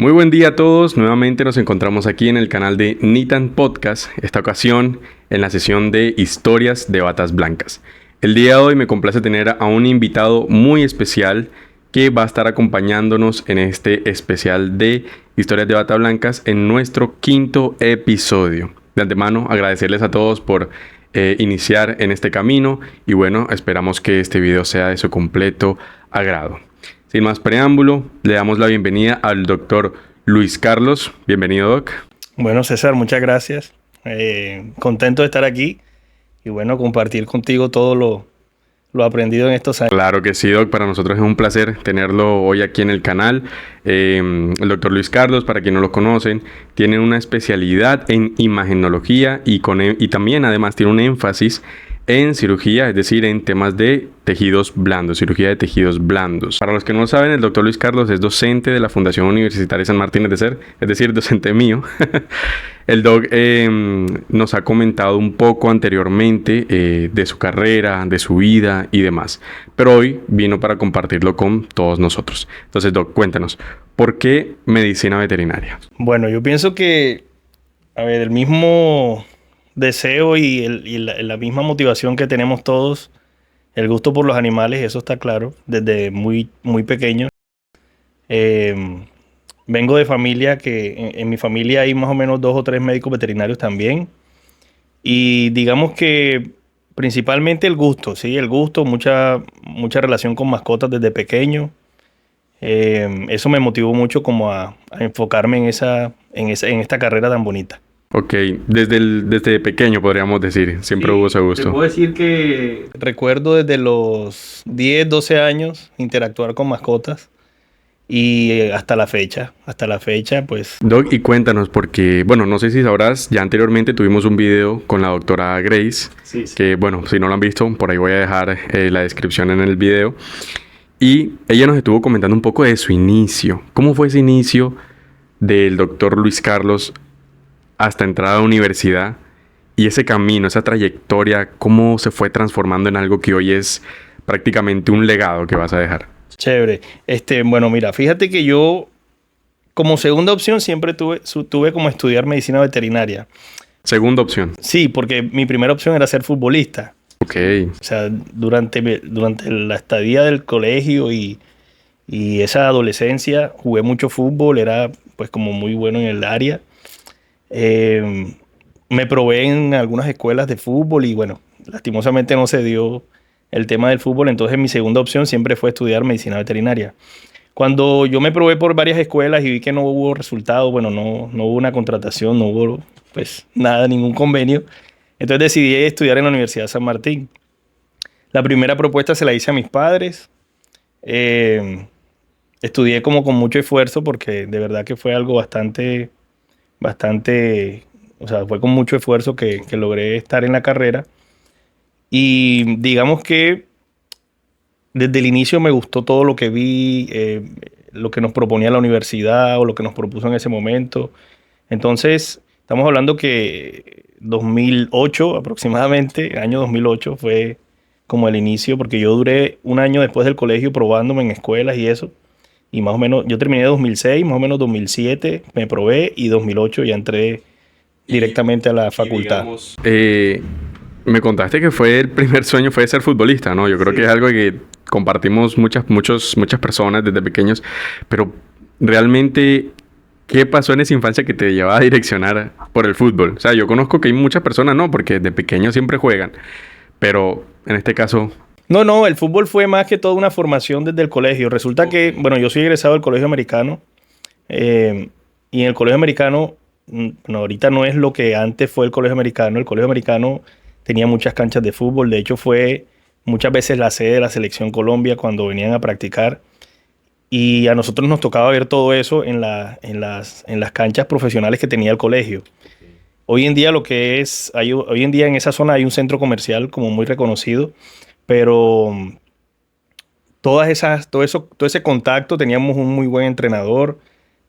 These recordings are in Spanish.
Muy buen día a todos, nuevamente nos encontramos aquí en el canal de Nitan Podcast, esta ocasión en la sesión de historias de batas blancas. El día de hoy me complace tener a un invitado muy especial que va a estar acompañándonos en este especial de historias de batas blancas en nuestro quinto episodio. De antemano agradecerles a todos por iniciar en este camino y bueno, esperamos que este video sea de su completo agrado. Sin más preámbulo, le damos la bienvenida al doctor Luis Carlos. Bienvenido, Doc. Bueno, César, muchas gracias. Contento de estar aquí y bueno, compartir contigo todo lo aprendido en estos años. Claro que sí, Doc. Para nosotros es un placer tenerlo hoy aquí en el canal. El doctor Luis Carlos, para quienes no lo conocen, tiene una especialidad en imagenología y también además tiene un énfasis en cirugía, es decir, en temas de tejidos blandos, cirugía de tejidos blandos. Para los que no lo saben, el doctor Luis Carlos es docente de la Fundación Universitaria San Martín de Ser, es decir, docente mío. El doc nos ha comentado un poco anteriormente de su carrera, de su vida y demás. Pero hoy vino para compartirlo con todos nosotros. Entonces, doc, cuéntanos, ¿por qué medicina veterinaria? Bueno, yo pienso que, el mismo deseo y la misma motivación que tenemos todos, el gusto por los animales, eso está claro, desde muy, muy pequeño. Vengo de familia que en mi familia hay más o menos 2 o 3 médicos veterinarios también. Y digamos que principalmente el gusto, ¿sí? El gusto, mucha relación con mascotas desde pequeño. Eso me motivó mucho como a enfocarme en esta carrera tan bonita. Ok, desde pequeño podríamos decir, siempre hubo ese gusto. Te puedo decir que recuerdo desde los 10, 12 años interactuar con mascotas y hasta la fecha pues... Doc, y cuéntanos porque, bueno, no sé si sabrás, ya anteriormente tuvimos un video con la doctora Grace, Sí. que bueno, si no lo han visto, por ahí voy a dejar la descripción en el video. Y ella nos estuvo comentando un poco de su inicio. ¿Cómo fue ese inicio del doctor Luis Carlos hasta entrar a la universidad? Y ese camino, esa trayectoria, ¿cómo se fue transformando en algo que hoy es prácticamente un legado que vas a dejar? Chévere. Bueno, mira, fíjate que yo como segunda opción siempre tuve como estudiar medicina veterinaria. Segunda opción. Sí, porque mi primera opción era ser futbolista. Ok. O sea, durante la estadía del colegio y esa adolescencia jugué mucho fútbol, era pues como muy bueno en el área. Me probé en algunas escuelas de fútbol y bueno, lastimosamente no se dio el tema del fútbol, entonces mi segunda opción siempre fue estudiar medicina veterinaria. Cuando yo me probé por varias escuelas y vi que no hubo resultado, bueno, no hubo una contratación, no hubo pues nada, ningún convenio, entonces decidí estudiar en la Universidad de San Martín. La primera propuesta se la hice a mis padres. Estudié como con mucho esfuerzo porque de verdad que fue algo bastante, o sea, fue con mucho esfuerzo que logré estar en la carrera. Y digamos que desde el inicio me gustó todo lo que vi, lo que nos proponía la universidad o lo que nos propuso en ese momento. Entonces, estamos hablando que 2008 aproximadamente, año 2008 fue como el inicio, porque yo duré un año después del colegio probándome en escuelas y eso. Y más o menos, yo terminé 2006, más o menos 2007 me probé y 2008 ya entré directamente a la facultad. Digamos, me contaste que el primer sueño fue ser futbolista, ¿no? Yo creo que es algo que compartimos muchas personas desde pequeños, pero realmente, ¿qué pasó en esa infancia que te llevaba a direccionar por el fútbol? O sea, yo conozco que hay muchas personas, no, porque desde pequeños siempre juegan, pero en este caso... No, el fútbol fue más que todo una formación desde el colegio. Resulta que, bueno, yo soy egresado del colegio americano y en el colegio americano, bueno, ahorita no es lo que antes fue el colegio americano. El colegio americano tenía muchas canchas de fútbol. De hecho, fue muchas veces la sede de la Selección Colombia cuando venían a practicar. Y a nosotros nos tocaba ver todo eso en las canchas profesionales que tenía el colegio. Hoy en día hoy en día en esa zona hay un centro comercial como muy reconocido, pero todo ese contacto, teníamos un muy buen entrenador.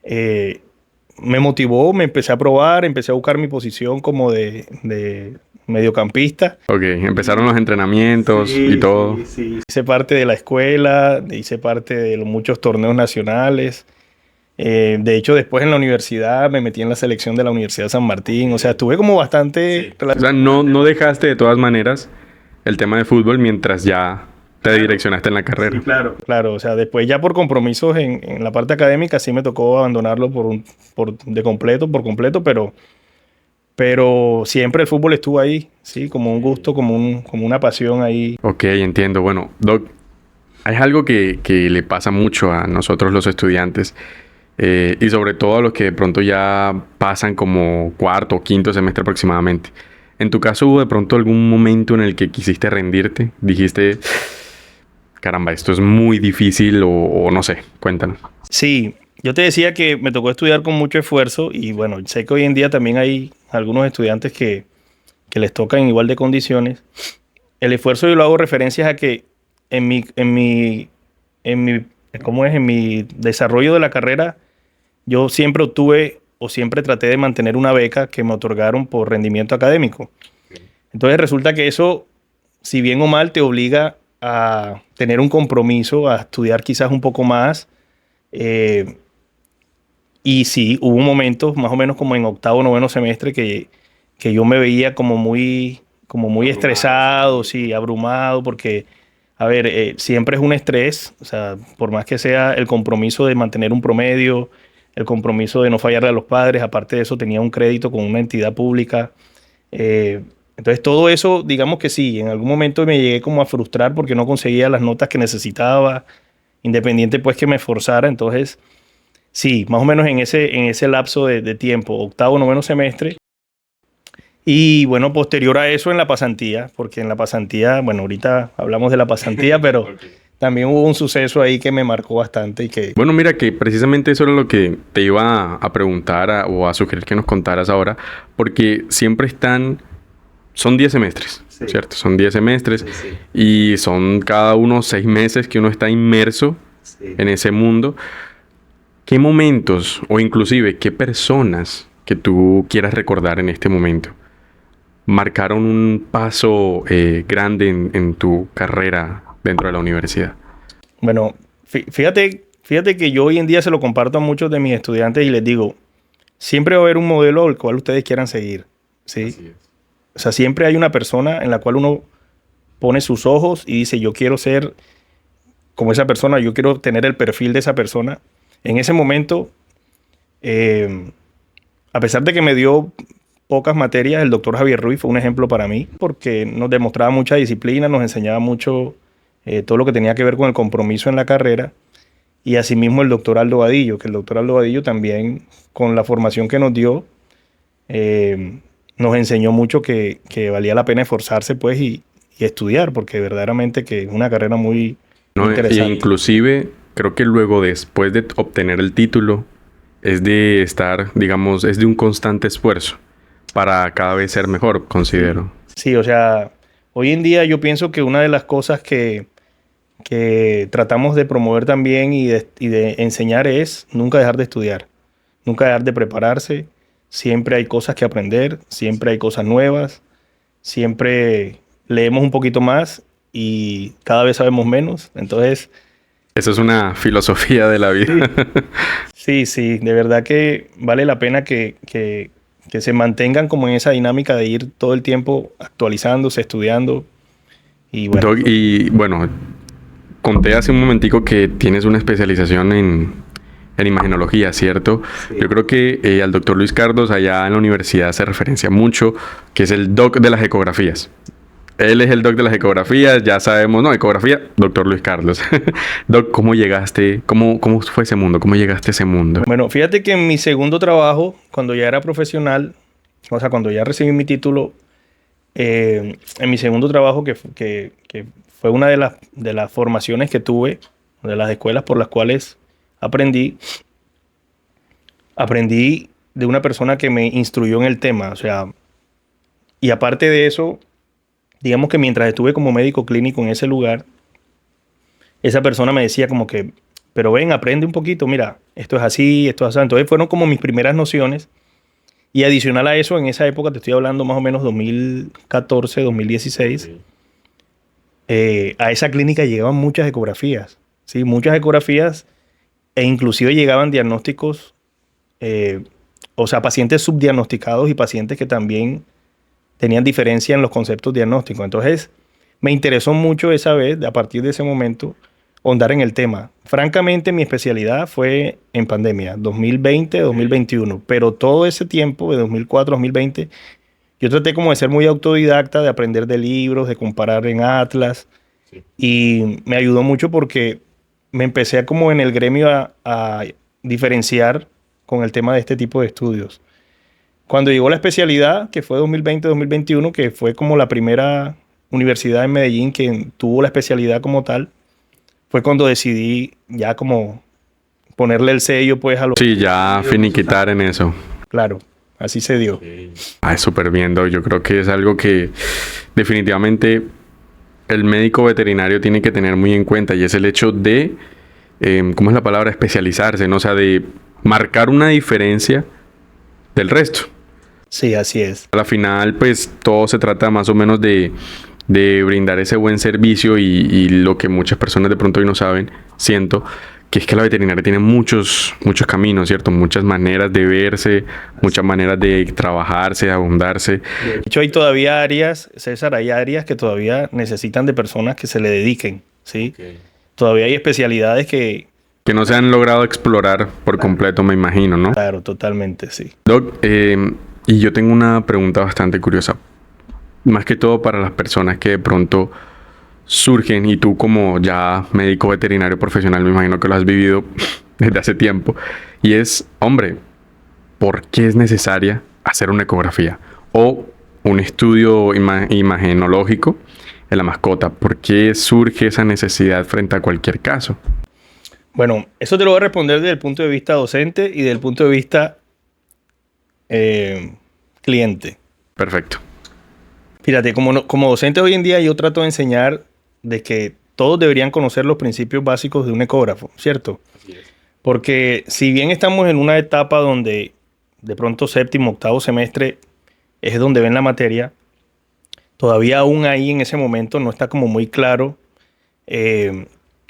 Me motivó, me empecé a probar, empecé a buscar mi posición como de mediocampista. Ok, empezaron los entrenamientos y todo. Sí. Hice parte de la escuela, hice parte de los muchos torneos nacionales. De hecho, después en la universidad me metí en la selección de la Universidad de San Martín. O sea, estuve como bastante... O sea, no dejaste de todas maneras el tema de fútbol mientras ya te direccionaste en la carrera. Sí, claro. Claro, o sea, después ya por compromisos en la parte académica sí me tocó abandonarlo por completo, pero siempre el fútbol estuvo ahí, sí, como un gusto, como una pasión ahí. Ok, entiendo. Bueno, Doc, hay algo que le pasa mucho a nosotros los estudiantes y sobre todo a los que de pronto ya pasan como cuarto o quinto semestre aproximadamente. En tu caso, ¿hubo de pronto algún momento en el que quisiste rendirte? Dijiste, caramba, esto es muy difícil o no sé, cuéntanos. Sí, yo te decía que me tocó estudiar con mucho esfuerzo y bueno, sé que hoy en día también hay algunos estudiantes que les toca en igual de condiciones. El esfuerzo yo lo hago referencias a que en mi, ¿cómo es? En mi desarrollo de la carrera, yo siempre obtuve o siempre traté de mantener una beca que me otorgaron por rendimiento académico. Entonces resulta que eso, si bien o mal, te obliga a tener un compromiso, a estudiar quizás un poco más. eh, y sí, hubo un momento, más o menos como en octavo, noveno semestre, que yo me veía como muy estresado, sí, abrumado, porque, a ver, siempre es un estrés, o sea, por más que sea el compromiso de mantener un promedio, el compromiso de no fallarle a los padres, aparte de eso tenía un crédito con una entidad pública. eh, entonces todo eso, digamos que sí, en algún momento me llegué como a frustrar porque no conseguía las notas que necesitaba, independiente pues que me esforzara, entonces... Sí, más o menos en ese lapso de tiempo, octavo, noveno semestre. Y bueno, posterior a eso en la pasantía, porque en la pasantía, bueno, ahorita hablamos de la pasantía, pero también hubo un suceso ahí que me marcó bastante y que... Bueno, mira que precisamente eso era lo que te iba a preguntar o a sugerir que nos contaras ahora, porque siempre son 10 semestres, Sí. ¿cierto? Son 10 semestres Sí, sí. y son cada uno 6 meses que uno está inmerso Sí. en ese mundo. ¿Qué momentos o inclusive qué personas que tú quieras recordar en este momento marcaron un paso grande en tu carrera dentro de la universidad? Bueno, fíjate que yo hoy en día se lo comparto a muchos de mis estudiantes y les digo, siempre va a haber un modelo al cual ustedes quieran seguir, ¿sí? Así es. O sea, siempre hay una persona en la cual uno pone sus ojos y dice, yo quiero ser como esa persona, yo quiero tener el perfil de esa persona. En ese momento, eh, a pesar de que me dio pocas materias, el doctor Javier Ruiz fue un ejemplo para mí, porque nos demostraba mucha disciplina, nos enseñaba mucho todo lo que tenía que ver con el compromiso en la carrera, y asimismo el doctor Aldo Vadillo, que el doctor Aldo Vadillo también, con la formación que nos dio, nos enseñó mucho que valía la pena esforzarse pues y estudiar, porque verdaderamente que es una carrera muy ¿No? E interesante. inclusive creo que luego después de obtener el título es de estar, digamos, es de un constante esfuerzo para cada vez ser mejor, considero. Sí, o sea, hoy en día yo pienso que una de las cosas que tratamos de promover también y de enseñar es nunca dejar de estudiar, nunca dejar de prepararse. Siempre hay cosas que aprender, siempre hay cosas nuevas, siempre leemos un poquito más y cada vez sabemos menos. Entonces, Eso es una filosofía de la vida. sí, de verdad que vale la pena que se mantengan como en esa dinámica de ir todo el tiempo actualizándose, estudiando y bueno. Doc, y bueno, conté hace un momentico que tienes una especialización en imagenología, ¿cierto? Sí. Yo creo que al doctor Luis Cardos allá en la universidad se referencia mucho, que es el doc de las ecografías. Él es el doc de las ecografías, ya sabemos, no, ecografía, doctor Luis Carlos. Doc, ¿cómo llegaste? ¿Cómo fue ese mundo? ¿Cómo llegaste a ese mundo? Bueno, fíjate que en mi segundo trabajo, cuando ya era profesional, o sea, cuando ya recibí mi título, en mi segundo trabajo, que fue una de las formaciones que tuve, de las escuelas por las cuales aprendí de una persona que me instruyó en el tema, o sea, y aparte de eso, digamos que mientras estuve como médico clínico en ese lugar, esa persona me decía como que, pero ven, aprende un poquito, mira, esto es así, esto es así. Entonces fueron como mis primeras nociones. Y adicional a eso, en esa época, te estoy hablando más o menos 2014, 2016, a esa clínica llegaban muchas ecografías, ¿sí? Muchas ecografías e inclusive llegaban diagnósticos, o sea, pacientes subdiagnosticados y pacientes que también tenían diferencia en los conceptos diagnósticos. Entonces, me interesó mucho esa vez, a partir de ese momento, ahondar en el tema. Francamente, mi especialidad fue en pandemia, 2020-2021, pero todo ese tiempo, de 2004-2020, yo traté como de ser muy autodidacta, de aprender de libros, de comparar en Atlas, y me ayudó mucho porque me empecé como en el gremio a diferenciar con el tema de este tipo de estudios. Cuando llegó la especialidad, que fue 2020-2021, que fue como la primera universidad en Medellín que tuvo la especialidad como tal, fue cuando decidí ya como ponerle el sello pues a los... Sí, ya finiquitar en eso. Claro, así se dio. Ah, es súper bien, Doc. Yo creo que es algo que definitivamente el médico veterinario tiene que tener muy en cuenta, y es el hecho de, ¿cómo es la palabra? Especializarse, ¿no? O sea, de marcar una diferencia del resto. Sí, así es. A la final, pues todo se trata más o menos de brindar ese buen servicio, y lo que muchas personas de pronto hoy no saben, siento, que es que la veterinaria tiene muchos caminos, ¿cierto? Muchas maneras de verse, muchas maneras de trabajarse, de abundarse. De hecho, hay todavía áreas, César, hay áreas que todavía necesitan de personas que se le dediquen, ¿sí? Okay. Todavía hay especialidades que no se han logrado explorar por completo, me imagino, ¿no? Claro, totalmente, sí. Doc, y yo tengo una pregunta bastante curiosa, más que todo para las personas que de pronto surgen, y tú como ya médico veterinario profesional, me imagino que lo has vivido desde hace tiempo, y es, hombre, ¿por qué es necesaria hacer una ecografía o un estudio imagenológico en la mascota? ¿Por qué surge esa necesidad frente a cualquier caso? Bueno, eso te lo voy a responder desde el punto de vista docente y desde el punto de vista cliente. Perfecto. Fíjate, como docente hoy en día yo trato de enseñar de que todos deberían conocer los principios básicos de un ecógrafo, ¿cierto? Así es. Porque si bien estamos en una etapa donde de pronto séptimo, octavo semestre es donde ven la materia, todavía aún ahí en ese momento no está como muy claro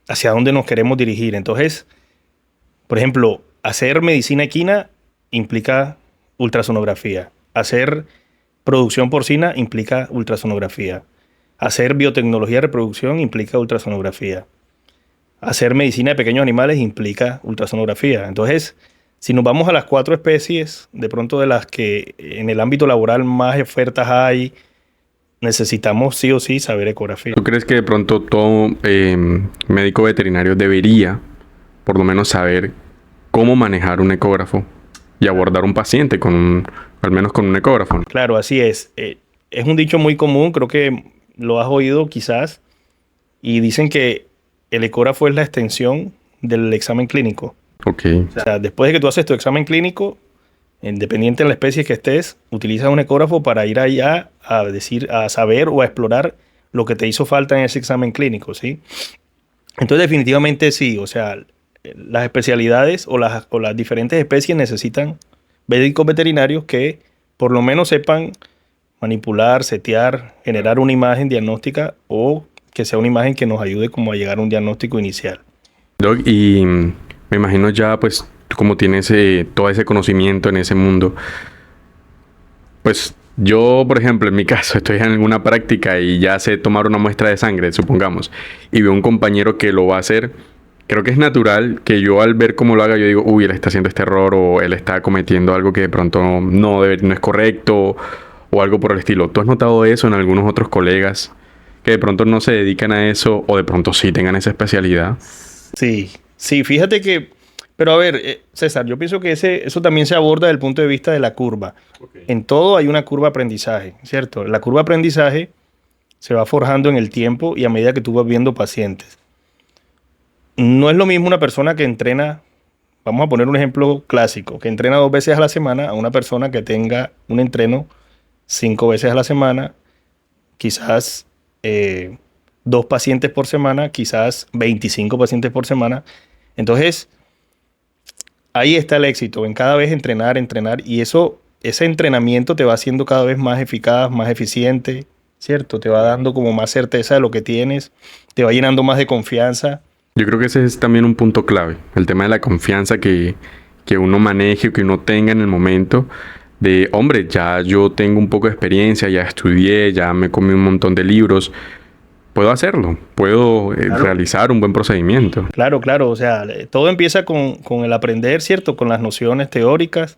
hacia dónde nos queremos dirigir. Entonces, por ejemplo, hacer medicina equina implica ultrasonografía. Hacer producción porcina implica ultrasonografía. Hacer biotecnología de reproducción implica ultrasonografía. Hacer medicina de pequeños animales implica ultrasonografía. Entonces, si nos vamos a las 4 especies, de pronto de las que en el ámbito laboral más ofertas hay, necesitamos sí o sí saber ecografía. ¿Tú crees que de pronto todo médico veterinario debería por lo menos saber cómo manejar un ecógrafo y abordar un paciente al menos con un ecógrafo? Claro, así es. Es un dicho muy común, creo que lo has oído quizás, y dicen que el ecógrafo es la extensión del examen clínico. Ok. O sea, después de que tú haces tu examen clínico, independiente de la especie que estés, utilizas un ecógrafo para ir allá a saber o a explorar lo que te hizo falta en ese examen clínico, ¿sí? Entonces, definitivamente sí. O sea, las especialidades o las diferentes especies necesitan médicos veterinarios que por lo menos sepan manipular, setear, generar una imagen diagnóstica, o que sea una imagen que nos ayude como a llegar a un diagnóstico inicial. Doc, y me imagino ya, pues, tú como tienes todo ese conocimiento en ese mundo, pues yo, por ejemplo, en mi caso, estoy en alguna práctica y ya sé tomar una muestra de sangre, supongamos, y veo un compañero que lo va a hacer. Creo que es natural que yo, al ver cómo lo haga, yo digo, uy, él está haciendo este error, o él está cometiendo algo que de pronto no es correcto, o algo por el estilo. ¿Tú has notado eso en algunos otros colegas que de pronto no se dedican a eso, o de pronto sí tengan esa especialidad? Sí, fíjate que... Pero a ver, César, yo pienso que eso también se aborda desde el punto de vista de la curva. Okay. En todo hay una curva de aprendizaje, ¿cierto? La curva de aprendizaje se va forjando en el tiempo y a medida que tú vas viendo pacientes. No es lo mismo una persona que entrena, vamos a poner un ejemplo clásico, que entrena 2 veces a la semana, a una persona que tenga un entreno 5 veces a la semana, quizás 2 pacientes por semana, quizás 25 pacientes por semana. Entonces, ahí está el éxito, en cada vez entrenar, y ese entrenamiento te va haciendo cada vez más eficaz, más eficiente, ¿cierto? Te va dando como más certeza de lo que tienes, te va llenando más de confianza, Yo creo que ese es también un punto clave, el tema de la confianza que uno maneje o que uno tenga en el momento de, hombre, ya yo tengo un poco de experiencia, ya estudié, ya me comí un montón de libros, puedo hacerlo, puedo Claro. realizar un buen procedimiento. Claro, claro, o sea, todo empieza con el aprender, ¿cierto? Con las nociones teóricas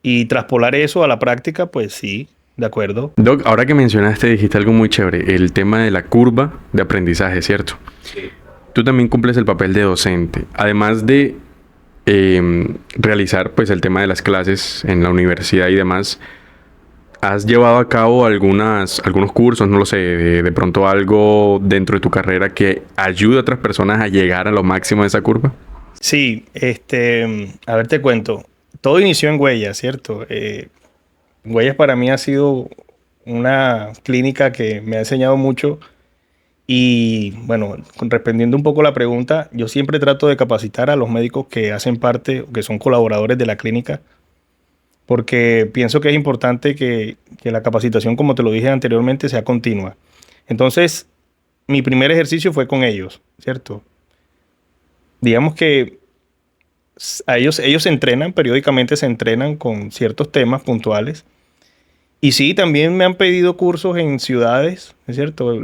y traspolar eso a la práctica, pues sí, de acuerdo. Doc, ahora que mencionaste, dijiste algo muy chévere, el tema de la curva de aprendizaje, ¿cierto? Sí. Tú también cumples el papel de docente, además de realizar pues el tema de las clases en la universidad y demás. ¿Has llevado a cabo algunos cursos, no lo sé, de pronto algo dentro de tu carrera que ayude a otras personas a llegar a lo máximo de esa curva? Sí, a ver, te cuento. Todo inició en Huellas, ¿cierto? Huellas para mí ha sido una clínica que me ha enseñado mucho y bueno, respondiendo un poco la pregunta, yo siempre trato de capacitar a los médicos que hacen parte o que son colaboradores de la clínica porque pienso que es importante que la capacitación, como te lo dije anteriormente, sea continua. Entonces, mi primer ejercicio fue con ellos, ¿cierto? Digamos que ellos se entrenan, periódicamente se entrenan con ciertos temas puntuales. Y sí, también me han pedido cursos en ciudades, ¿es cierto?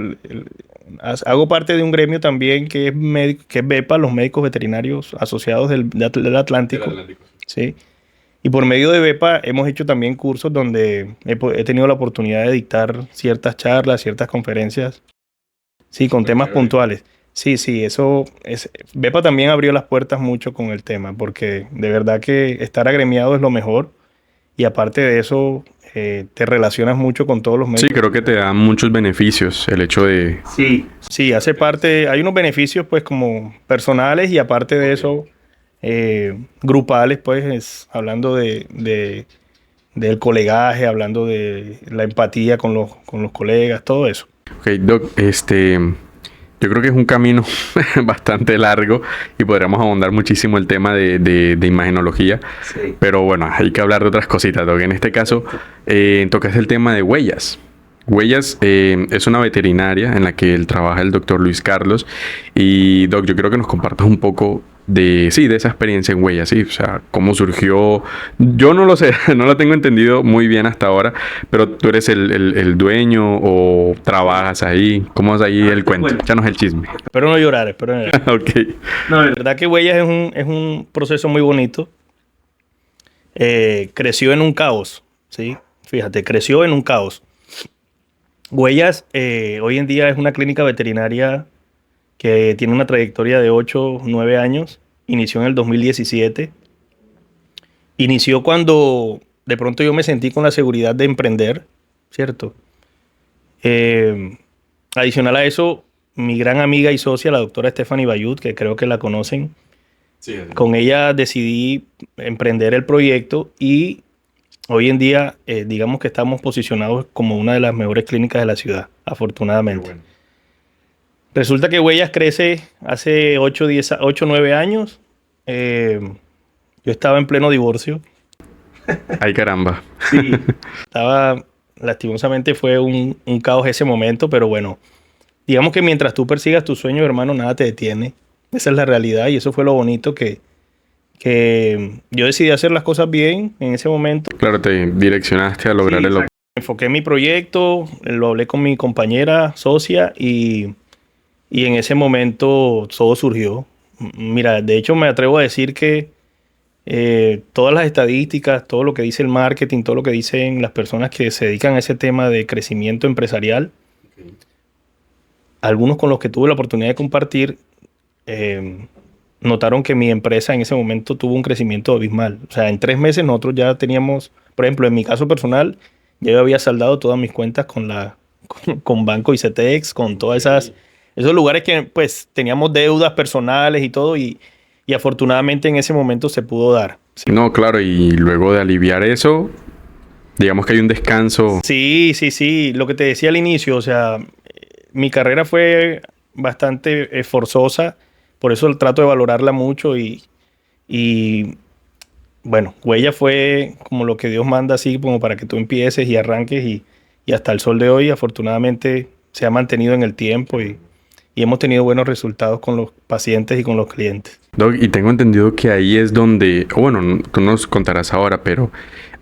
Hago parte de un gremio también que es, que es BEPA, los médicos veterinarios asociados del Atlántico. Sí. Y por medio de BEPA hemos hecho también cursos donde he tenido la oportunidad de dictar ciertas charlas, ciertas conferencias, sí, con temas puntuales. Sí, sí, eso es. BEPA también abrió las puertas mucho con el tema, porque de verdad que estar agremiado es lo mejor. Y aparte de eso, te relacionas mucho con todos los Sí, médicos. creo que te da muchos beneficios el hecho de... Sí, sí, hace parte, hay unos beneficios pues como personales y aparte de eso, grupales, pues hablando del colegaje, hablando de la empatía con los colegas, todo eso. Ok, Doc, yo creo que es un camino bastante largo y podríamos ahondar muchísimo el tema de imagenología, Sí. pero bueno, hay que hablar de otras cositas, Doc. En este caso, tocas el tema de Huellas. Huellas es una veterinaria en la que él trabaja el doctor Luis Carlos. Y Doc, yo quiero que nos compartas un poco de, sí, de esa experiencia en Huellas, sí, o sea, cómo surgió. Yo no lo sé, no lo tengo entendido muy bien hasta ahora, pero tú eres el dueño o trabajas ahí. ¿Cómo es ahí el cuento? Bueno. Échanos el chisme. Espero no llorar, espero no llorar. Ok. No, la verdad que Huellas es un proceso muy bonito. Creció en un caos, ¿sí? Fíjate, creció en un caos. Huellas hoy en día es una clínica veterinaria que tiene una trayectoria de 8 9 años. Inició en el 2017. Inició cuando de pronto yo me sentí con la seguridad de emprender, ¿cierto? Eh, Adicional a eso, mi gran amiga y socia, la doctora Stephanie Bayut, que creo que la conocen, con ella decidí emprender el proyecto y hoy en día digamos que estamos posicionados como una de las mejores clínicas de la ciudad, afortunadamente. Resulta que Huellas crece hace 8 9 años. Eh, yo estaba en pleno divorcio. Ay, caramba. Sí. Estaba, lastimosamente fue un caos ese momento, pero bueno, digamos que mientras tú persigas tus sueños, hermano, nada te detiene. Esa es la realidad y eso fue lo bonito que yo decidí hacer las cosas bien en ese momento. Claro, te direccionaste a lograr Sí, el exacto. Me enfoqué en mi proyecto, lo hablé con mi compañera, socia y en ese momento todo surgió. Mira, de hecho me atrevo a decir que todas las estadísticas, todo lo que dice el marketing, todo lo que dicen las personas que se dedican a ese tema de crecimiento empresarial, algunos con los que tuve la oportunidad de compartir, notaron que mi empresa en ese momento tuvo un crecimiento abismal. O sea, en 3 meses nosotros ya teníamos, por ejemplo, en mi caso personal, ya yo había saldado todas mis cuentas con Banco ICETEX, con todas esos lugares que pues teníamos deudas personales y todo y afortunadamente en ese momento se pudo dar. Sí. No, claro, y luego de aliviar eso, digamos que hay un descanso. Sí, sí, sí. Lo que te decía al inicio, o sea, mi carrera fue bastante forzosa, por eso trato de valorarla mucho y bueno, Huella fue como lo que Dios manda así como para que tú empieces y arranques y hasta el sol de hoy afortunadamente se ha mantenido en el tiempo y y hemos tenido buenos resultados con los pacientes y con los clientes. Doc, y tengo entendido que ahí es donde, o bueno, tú nos contarás ahora, pero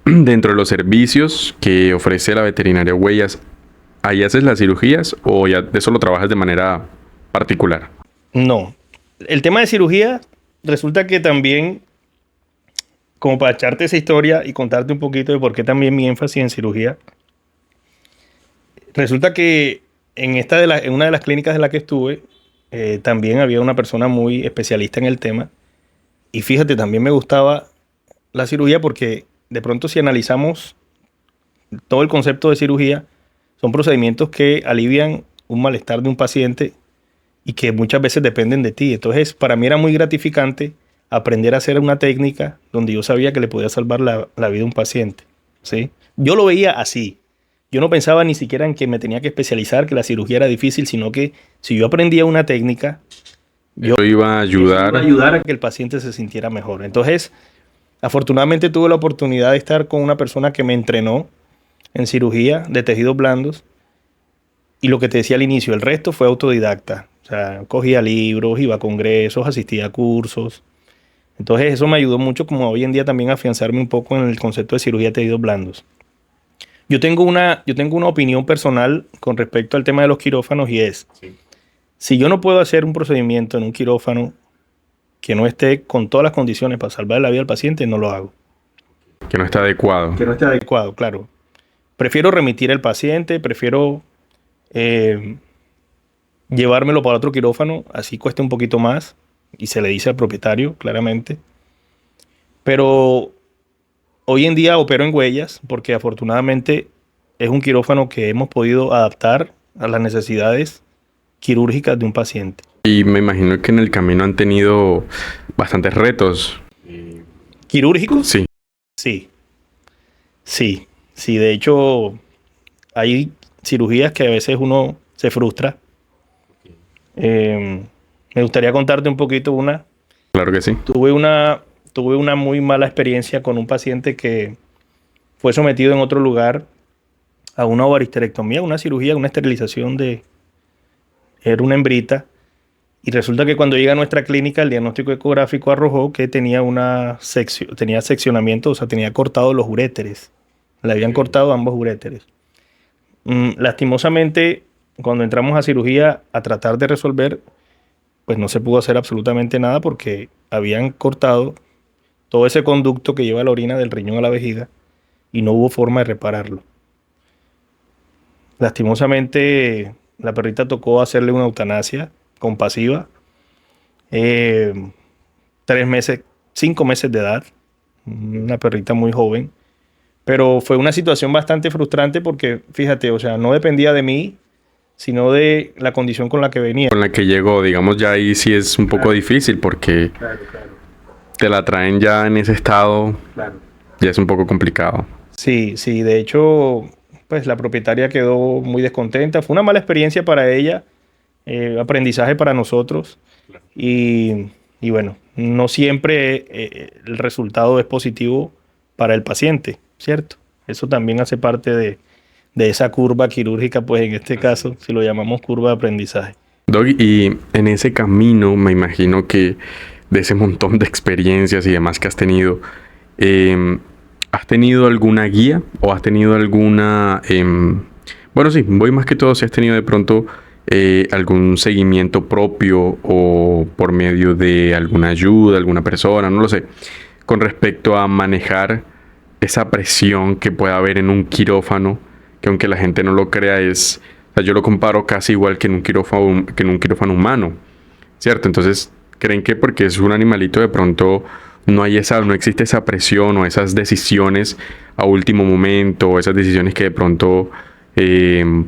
dentro de los servicios que ofrece la veterinaria Huellas, ¿ahí haces las cirugías o ya de eso lo trabajas de manera particular? No. El tema de cirugía resulta que también, como para echarte esa historia y contarte un poquito de por qué también mi énfasis en cirugía, resulta que en una de las clínicas en la que estuve, también había una persona muy especialista en el tema. Y fíjate, también me gustaba la cirugía porque de pronto si analizamos todo el concepto de cirugía, son procedimientos que alivian un malestar de un paciente y que muchas veces dependen de ti. Entonces, para mí era muy gratificante aprender a hacer una técnica donde yo sabía que le podía salvar la vida a un paciente, ¿sí? Yo lo veía así. Yo no pensaba ni siquiera en que me tenía que especializar, que la cirugía era difícil, sino que si yo aprendía una técnica, Eso iba a ayudar. iba a ayudar a que el paciente se sintiera mejor. Entonces, afortunadamente tuve la oportunidad de estar con una persona que me entrenó en cirugía de tejidos blandos. Y lo que te decía al inicio, el resto fue autodidacta. O sea, cogía libros, iba a congresos, asistía a cursos. Entonces eso me ayudó mucho como hoy en día también a afianzarme un poco en el concepto de cirugía de tejidos blandos. Yo tengo una opinión personal con respecto al tema de los quirófanos y es, si yo no puedo hacer un procedimiento en un quirófano que no esté con todas las condiciones para salvar la vida al paciente, no lo hago. Que no está adecuado. Que no esté adecuado, claro. Prefiero remitir al paciente, prefiero llevármelo para otro quirófano, así cuesta un poquito más y se le dice al propietario claramente. Pero hoy en día opero en Huellas porque afortunadamente es un quirófano que hemos podido adaptar a las necesidades quirúrgicas de un paciente. Y me imagino que en el camino han tenido bastantes retos. ¿Quirúrgicos? Sí. Sí, de hecho hay cirugías que a veces uno se frustra. Me gustaría contarte un poquito una. Claro que sí. Tuve una muy mala experiencia con un paciente que fue sometido en otro lugar a una ovaristerectomía, una cirugía, una esterilización era una hembrita. Y resulta que cuando llega a nuestra clínica, el diagnóstico ecográfico arrojó que tenía tenía seccionamiento, o sea, tenía cortados los uréteres. Le habían cortado ambos uréteres. Lastimosamente, cuando entramos a cirugía a tratar de resolver, pues no se pudo hacer absolutamente nada porque habían cortado todo ese conducto que lleva la orina del riñón a la vejiga y no hubo forma de repararlo. Lastimosamente, la perrita tocó hacerle una eutanasia compasiva. 5 meses de edad, una perrita muy joven. Pero fue una situación bastante frustrante porque, fíjate, o sea, no dependía de mí, sino de la condición con la que venía. Con la que llegó, digamos, ya ahí sí es un poco difícil porque te la traen ya en ese estado, ya es un poco complicado. Sí, de hecho, pues la propietaria quedó muy descontenta. Fue una mala experiencia para ella, aprendizaje para nosotros. Y bueno, no siempre el resultado es positivo para el paciente, ¿cierto? Eso también hace parte de esa curva quirúrgica, pues en este caso, si lo llamamos curva de aprendizaje. Doc, y en ese camino me imagino que de ese montón de experiencias y demás que has tenido, ¿has tenido alguna guía o has tenido alguna... bueno, sí, voy más que todo si has tenido de pronto algún seguimiento propio o por medio de alguna ayuda, alguna persona, no lo sé, con respecto a manejar esa presión que puede haber en un quirófano, que aunque la gente no lo crea es... O sea, yo lo comparo casi igual que en un quirófano humano, ¿cierto? Entonces, creen que porque es un animalito de pronto no existe esa presión o esas decisiones a último momento, o esas decisiones que de pronto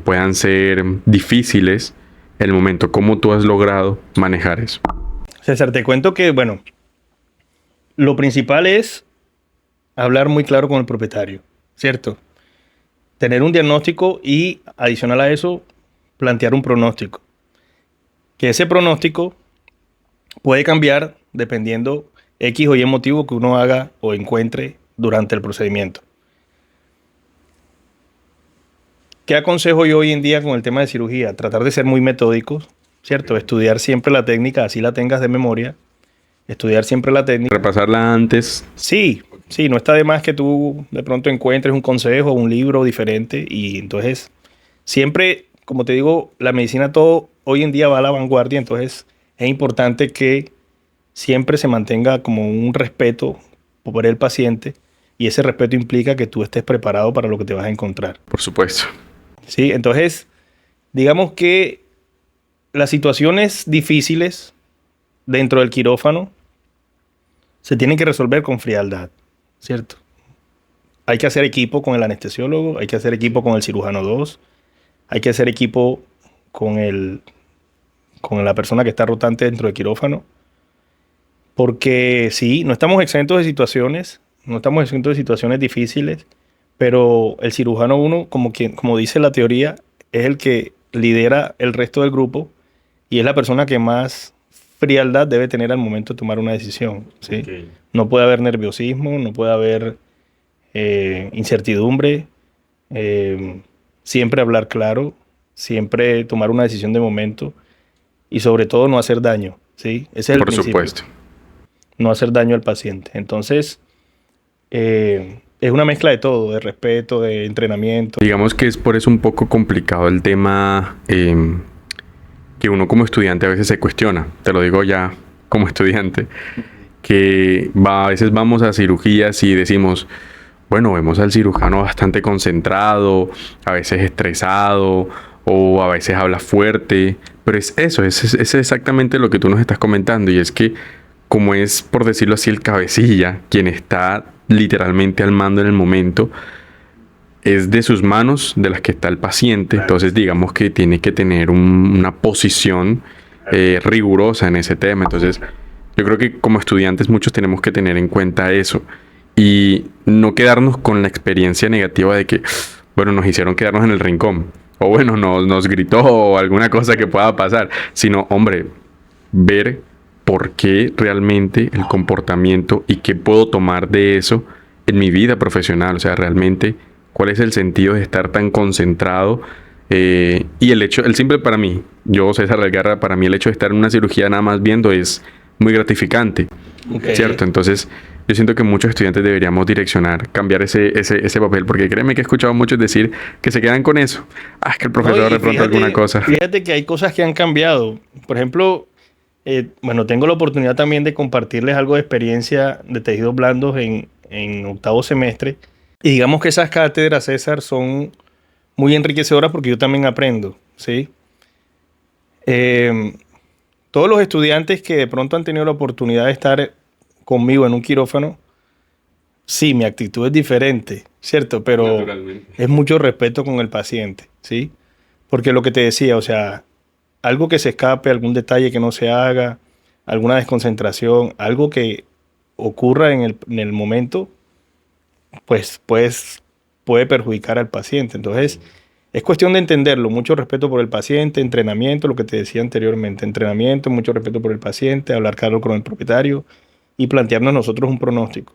puedan ser difíciles en el momento. ¿Cómo tú has logrado manejar eso? César, te cuento que, bueno, lo principal es hablar muy claro con el propietario, ¿cierto? Tener un diagnóstico y, adicional a eso, plantear un pronóstico. Que ese pronóstico puede cambiar dependiendo X o Y motivo que uno haga o encuentre durante el procedimiento. ¿Qué aconsejo yo hoy en día con el tema de cirugía? Tratar de ser muy metódicos, ¿cierto? Estudiar siempre la técnica, así la tengas de memoria. Estudiar siempre la técnica. Repasarla antes. Sí, sí, no está de más que tú de pronto encuentres un consejo, un libro diferente y entonces siempre, como te digo, la medicina todo hoy en día va a la vanguardia, entonces es importante que siempre se mantenga como un respeto por el paciente y ese respeto implica que tú estés preparado para lo que te vas a encontrar. Por supuesto. Sí, entonces digamos que las situaciones difíciles dentro del quirófano se tienen que resolver con frialdad, ¿cierto? Hay que hacer equipo con el anestesiólogo, hay que hacer equipo con el cirujano 2, hay que hacer equipo con la persona que está rotante dentro del quirófano, porque sí, no estamos exentos de situaciones, no estamos exentos de situaciones difíciles, pero el cirujano 1, como dice la teoría, es el que lidera el resto del grupo y es la persona que más frialdad debe tener al momento de tomar una decisión, ¿sí? Okay. No puede haber nerviosismo, no puede haber incertidumbre, siempre hablar claro, siempre tomar una decisión de momento y sobre todo no hacer daño, ¿sí? Ese es el principio. Por supuesto. No hacer daño al paciente. Entonces, es una mezcla de todo, de respeto, de entrenamiento. Digamos que es por eso un poco complicado el tema que uno como estudiante a veces se cuestiona. Te lo digo ya como estudiante. Que a veces vamos a cirugías y decimos, bueno, vemos al cirujano bastante concentrado, a veces estresado o a veces habla fuerte. Pero es eso, es exactamente lo que tú nos estás comentando. Y es que como es, por decirlo así, el cabecilla, quien está literalmente al mando en el momento, es de sus manos de las que está el paciente. Claro. Entonces digamos que tiene que tener una posición rigurosa en ese tema. Entonces yo creo que como estudiantes muchos tenemos que tener en cuenta eso y no quedarnos con la experiencia negativa de que, bueno, nos hicieron quedarnos en el rincón o bueno, nos gritó o alguna cosa que pueda pasar, sino, hombre, ver por qué realmente el comportamiento y qué puedo tomar de eso en mi vida profesional. O sea, realmente, ¿cuál es el sentido de estar tan concentrado? Y el simple para mí, yo César Algarra, para mí el hecho de estar en una cirugía nada más viendo es muy gratificante, okay. ¿Cierto? Entonces, yo siento que muchos estudiantes deberíamos cambiar ese papel, porque créeme que he escuchado a muchos decir que se quedan con eso. Es que el profesor de pronto alguna cosa. Fíjate que hay cosas que han cambiado. Por ejemplo, bueno, tengo la oportunidad también de compartirles algo de experiencia de tejidos blandos en octavo semestre. Y digamos que esas cátedras, César, son muy enriquecedoras porque yo también aprendo, ¿sí? Todos los estudiantes que de pronto han tenido la oportunidad de estar conmigo en un quirófano, sí, mi actitud es diferente, ¿cierto? Pero es mucho respeto con el paciente, ¿sí? Porque lo que te decía, o sea, algo que se escape, algún detalle que no se haga, alguna desconcentración, algo que ocurra en el momento, pues puede perjudicar al paciente. Entonces, es cuestión de entenderlo. Mucho respeto por el paciente, entrenamiento, lo que te decía anteriormente. Entrenamiento, mucho respeto por el paciente, hablar claro con el propietario y plantearnos nosotros un pronóstico.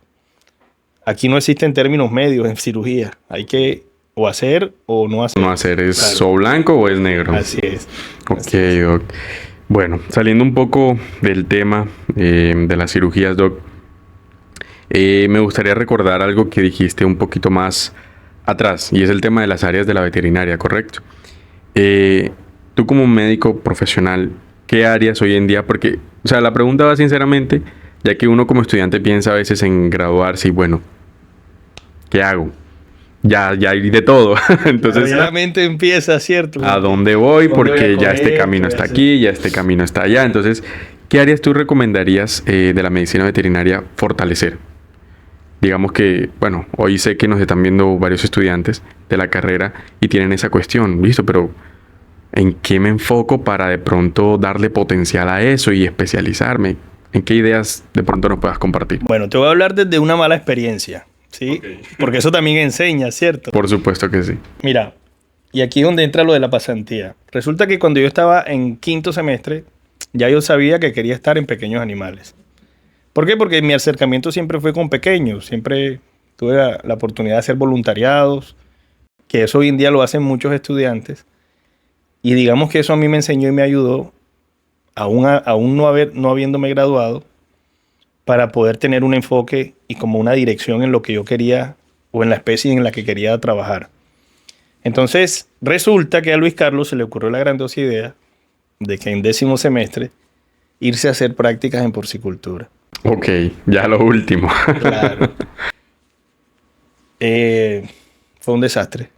Aquí no existen términos medios en cirugía. Hay que o hacer o no hacer. No hacer, ¿es claro. O blanco o es negro? Así es. Ok, así es. Doc. Bueno, saliendo un poco del tema de las cirugías, Doc, me gustaría recordar algo que dijiste un poquito más atrás, y es el tema de las áreas de la veterinaria, ¿correcto? Tú como médico profesional, ¿qué áreas hoy en día? Porque, o sea, la pregunta va sinceramente, ya que uno como estudiante piensa a veces en graduarse y bueno, ¿qué hago? Ya hay de todo. Entonces, la mente empieza, ¿cierto? ¿A dónde voy? Porque ya este camino está aquí, ya este camino está allá. Entonces, ¿qué áreas tú recomendarías de la medicina veterinaria fortalecer? Digamos que, bueno, hoy sé que nos están viendo varios estudiantes de la carrera y tienen esa cuestión, ¿listo? Pero ¿en qué me enfoco para de pronto darle potencial a eso y especializarme? ¿En qué ideas de pronto nos puedas compartir? Bueno, te voy a hablar desde una mala experiencia, ¿sí? Okay. Porque eso también enseña, ¿cierto? Por supuesto que sí. Mira, y aquí es donde entra lo de la pasantía. Resulta que cuando yo estaba en quinto semestre, ya yo sabía que quería estar en pequeños animales. ¿Por qué? Porque mi acercamiento siempre fue con pequeños. Siempre tuve la oportunidad de hacer voluntariados, que eso hoy en día lo hacen muchos estudiantes. Y digamos que eso a mí me enseñó y me ayudó aún no habiéndome graduado, para poder tener un enfoque y como una dirección en lo que yo quería o en la especie en la que quería trabajar. Entonces, resulta que a Luis Carlos se le ocurrió la grandiosa idea de que en 10º semestre irse a hacer prácticas en porcicultura. Ok, ya lo último. Claro. Fue un desastre,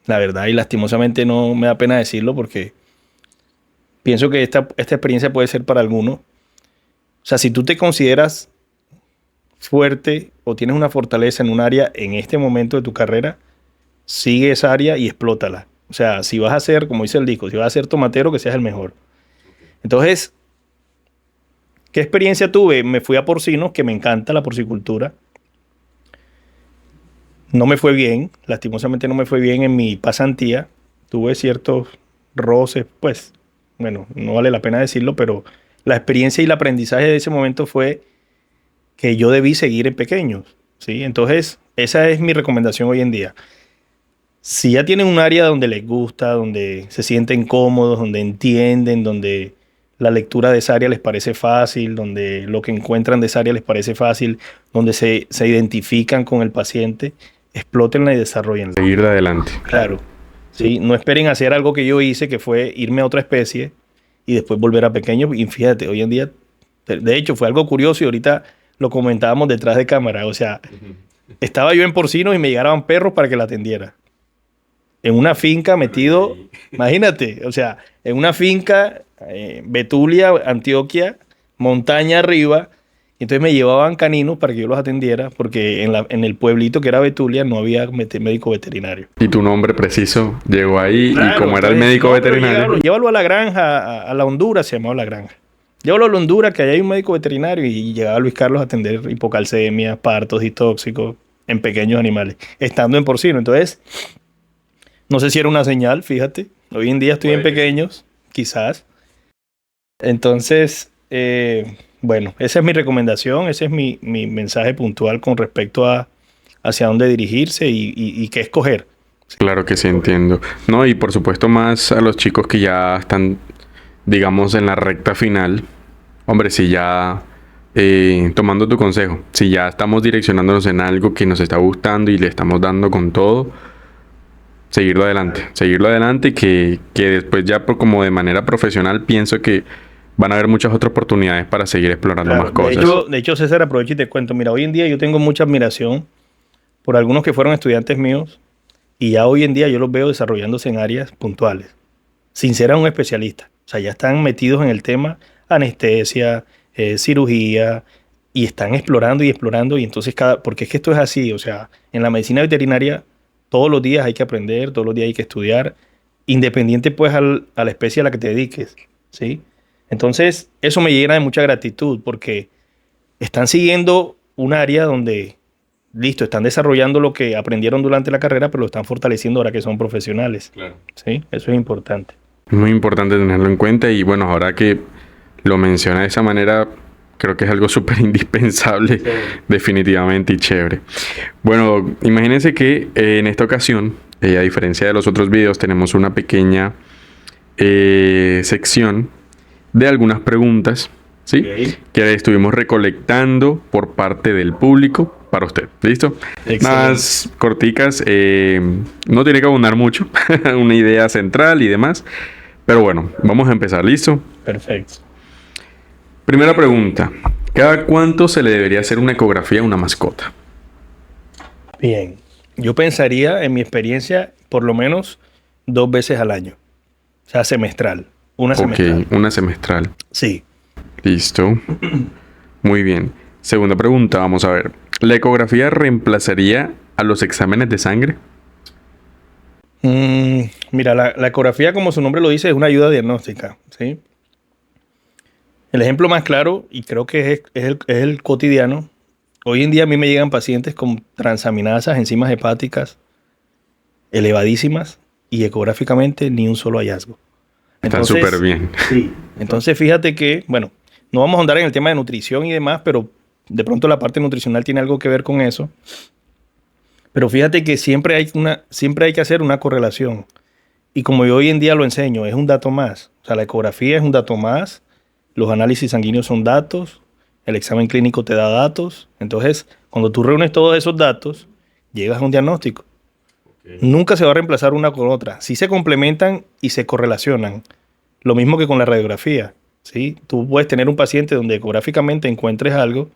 la verdad, y lastimosamente no me da pena decirlo porque pienso que esta experiencia puede ser para algunos. O sea, si tú te consideras fuerte o tienes una fortaleza en un área en este momento de tu carrera, sigue esa área y explótala. O sea, si vas a ser, como dice el disco, si vas a ser tomatero, que seas el mejor. Entonces, ¿qué experiencia tuve? Me fui a porcinos, que me encanta la porcicultura. No me fue bien, lastimosamente no me fue bien en mi pasantía. Tuve ciertos roces, pues, bueno, no vale la pena decirlo, pero la experiencia y el aprendizaje de ese momento fue que yo debí seguir en pequeños, ¿sí? Entonces, esa es mi recomendación hoy en día. Si ya tienen un área donde les gusta, donde se sienten cómodos, donde entienden, donde la lectura de esa área les parece fácil, donde lo que encuentran de esa área les parece fácil, donde se identifican con el paciente, explótenla y desarrollenla. Seguir de adelante. Claro. Sí, no esperen hacer algo que yo hice, que fue irme a otra especie y después volver a pequeño. Y fíjate, hoy en día, de hecho, fue algo curioso y ahorita lo comentábamos detrás de cámara. O sea, estaba yo en porcinos y me llegaban perros para que la atendiera. En una finca metido, imagínate, o sea, en una finca, Betulia, Antioquia, montaña arriba. Y entonces me llevaban caninos para que yo los atendiera, porque en el pueblito que era Betulia no había médico veterinario. Y tu nombre preciso llegó ahí, Claro, y como era el entonces, médico no, pero veterinario. llévalo a la granja, a la Honduras, se llamaba la granja. Llévalo a la Honduras, que allá hay un médico veterinario, y llegaba Luis Carlos a atender hipocalcemias, partos distóxicos en pequeños animales, estando en porcino. Entonces, no sé si era una señal, fíjate. Hoy en día estoy en pequeños, quizás. Entonces, bueno, esa es mi recomendación, ese es mi mensaje puntual con respecto a hacia dónde dirigirse y qué escoger. Claro que sí, entiendo. No, y por supuesto más a los chicos que ya están, digamos, en la recta final. Hombre, si ya, tomando tu consejo, si ya estamos direccionándonos en algo que nos está gustando y le estamos dando con todo, seguirlo adelante, que después ya como de manera profesional pienso que van a haber muchas otras oportunidades para seguir explorando Claro, más cosas. de hecho, César, aprovecho y te cuento. Mira, hoy en día yo tengo mucha admiración por algunos que fueron estudiantes míos y ya hoy en día yo los veo desarrollándose en áreas puntuales, sin ser un especialista. O sea, ya están metidos en el tema anestesia, cirugía, y están explorando y entonces porque es que esto es así, o sea, en la medicina veterinaria todos los días hay que aprender, todos los días hay que estudiar, independiente pues a la especie a la que te dediques, ¿sí? Entonces, eso me llena de mucha gratitud porque están siguiendo un área donde, listo, están desarrollando lo que aprendieron durante la carrera, pero lo están fortaleciendo ahora que son profesionales. Claro. ¿Sí? Eso es importante. Muy importante tenerlo en cuenta y bueno, ahora que lo menciona de esa manera, creo que es algo súper indispensable, sí, definitivamente, y chévere. Bueno, imagínense que en esta ocasión, a diferencia de los otros videos, tenemos una pequeña sección de algunas preguntas, ¿sí? Okay, que estuvimos recolectando por parte del público para usted. ¿Listo? Excelente. Más corticas, no tiene que abundar mucho, una idea central y demás. Pero bueno, vamos a empezar. ¿Listo? Perfecto. Primera pregunta. ¿Cada cuánto se le debería hacer una ecografía a una mascota? Bien. Yo pensaría, en mi experiencia, por lo menos 2 veces al año. O sea, semestral. Una semestral. Ok, una semestral. Sí. Listo. Muy bien. Segunda pregunta, vamos a ver. ¿La ecografía reemplazaría a los exámenes de sangre? Mira, la ecografía, como su nombre lo dice, es una ayuda diagnóstica, ¿sí? El ejemplo más claro, y creo que es el cotidiano, hoy en día a mí me llegan pacientes con transaminasas, enzimas hepáticas elevadísimas y ecográficamente ni un solo hallazgo. Están súper bien. Sí. Entonces fíjate que, bueno, no vamos a andar en el tema de nutrición y demás, pero de pronto la parte nutricional tiene algo que ver con eso. Pero fíjate que siempre hay que hacer una correlación. Y como yo hoy en día lo enseño, es un dato más. O sea, la ecografía es un dato más los análisis sanguíneos son datos, el examen clínico te da datos. Entonces, cuando tú reúnes todos esos datos, llegas a un diagnóstico. Okay. Nunca se va a reemplazar una con otra. Sí se complementan y se correlacionan. Lo mismo que con la radiografía, ¿sí? Tú puedes tener un paciente donde ecográficamente encuentres algo,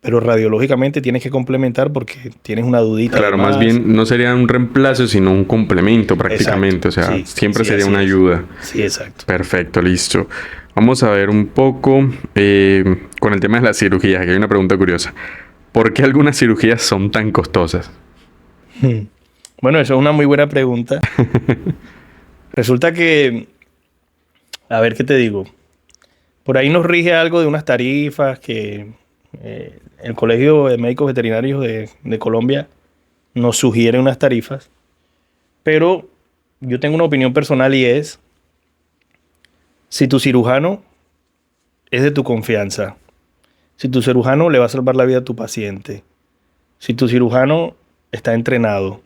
pero radiológicamente tienes que complementar porque tienes una dudita. Claro, más bien no sería un reemplazo, sino un complemento prácticamente. Exacto. O sea, sí, siempre sería una ayuda. Sí, exacto. Perfecto, listo. Vamos a ver un poco con el tema de las cirugías, que hay una pregunta curiosa. ¿Por qué algunas cirugías son tan costosas? Bueno, eso es una muy buena pregunta. Resulta que, a ver qué te digo, por ahí nos rige algo de unas tarifas que el Colegio de Médicos Veterinarios de Colombia nos sugiere unas tarifas, pero yo tengo una opinión personal y es, si tu cirujano es de tu confianza, si tu cirujano le va a salvar la vida a tu paciente, si tu cirujano está entrenado,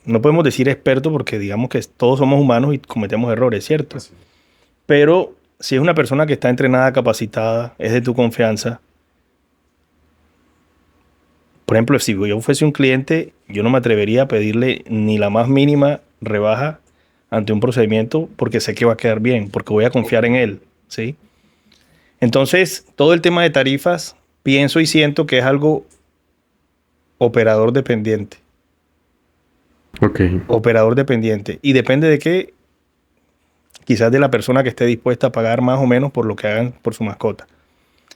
no podemos decir experto porque digamos que todos somos humanos y cometemos errores, ¿cierto? Sí. Pero si es una persona que está entrenada, capacitada, es de tu confianza, por ejemplo, si yo fuese un cliente, yo no me atrevería a pedirle ni la más mínima rebaja ante un procedimiento porque sé que va a quedar bien, porque voy a confiar en él, ¿sí? Entonces, todo el tema de tarifas, pienso y siento que es algo operador dependiente. Ok. Operador dependiente. Y depende de qué, quizás de la persona que esté dispuesta a pagar más o menos por lo que hagan por su mascota.